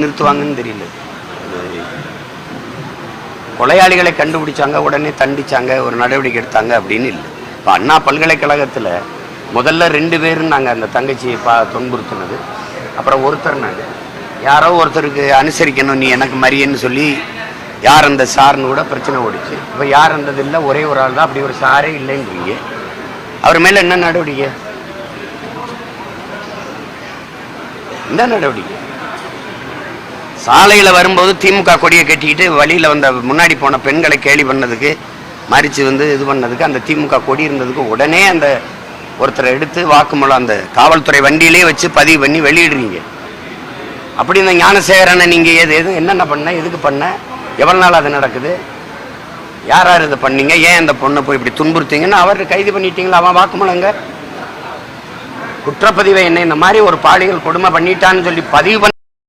நிறுத்துவாங்கன்னு தெரியல. கொலையாளிகளை கண்டுபிடிச்சாங்க, உடனே தண்டிச்சாங்க, ஒரு நடவடிக்கை எடுத்தாங்க அப்படின்னு இல்லை. இப்போ அண்ணா பல்கலைக்கழகத்தில் முதல்ல 2 பேரும் நாங்கள் அந்த தங்கச்சியை துன்புறுத்தினது. அப்புறம் ஒருத்தர் நாங்கள் யாரோ ஒருத்தருக்கு அனுசரிக்கணும், நீ எனக்கு மரியன்னு சொல்லி யார் அந்த சார்னு கூட பிரச்சனை ஓடிச்சு. இப்போ யார் அந்தது இல்லை, ஒரே ஒரு ஆள் தான். அப்படி ஒரு சாரே இல்லைன்றீங்க. அவர் மேலே என்ன நடவடிக்கை? இந்த நடவடிக்கை சாலையில் வரும்போது திமுக கொடியை கட்டிக்கிட்டு வழியில் வந்த முன்னாடி போன பெண்களை கேலி பண்ணதுக்கு, மறித்து இது பண்ணதுக்கு, அந்த திமுக கொடி இருந்ததுக்கு உடனே அந்த ஒருத்தரை எடுத்து வாக்குமூலம் அந்த காவல்துறை வண்டியிலே வச்சு பதிவு பண்ணி வெளியிடுறீங்க. அப்படி இந்த ஞானசேகரனை நீங்கள் எது என்னென்ன பண்ண, எதுக்கு பண்ண, எவ்வளோ நாள் அது நடக்குது, யார் யார் இதை பண்ணீங்க, ஏன் அந்த பொண்ணை போய் இப்படி துன்புறுத்தீங்கன்னு அவர் கைது பண்ணிட்டீங்களா? அவன் வாக்குமூலங்க குற்றப்பதிவை என்ன இந்த மாதிரி ஒரு பாலியல் கொடுமை பண்ணிட்டான்னு சொல்லி பதிவு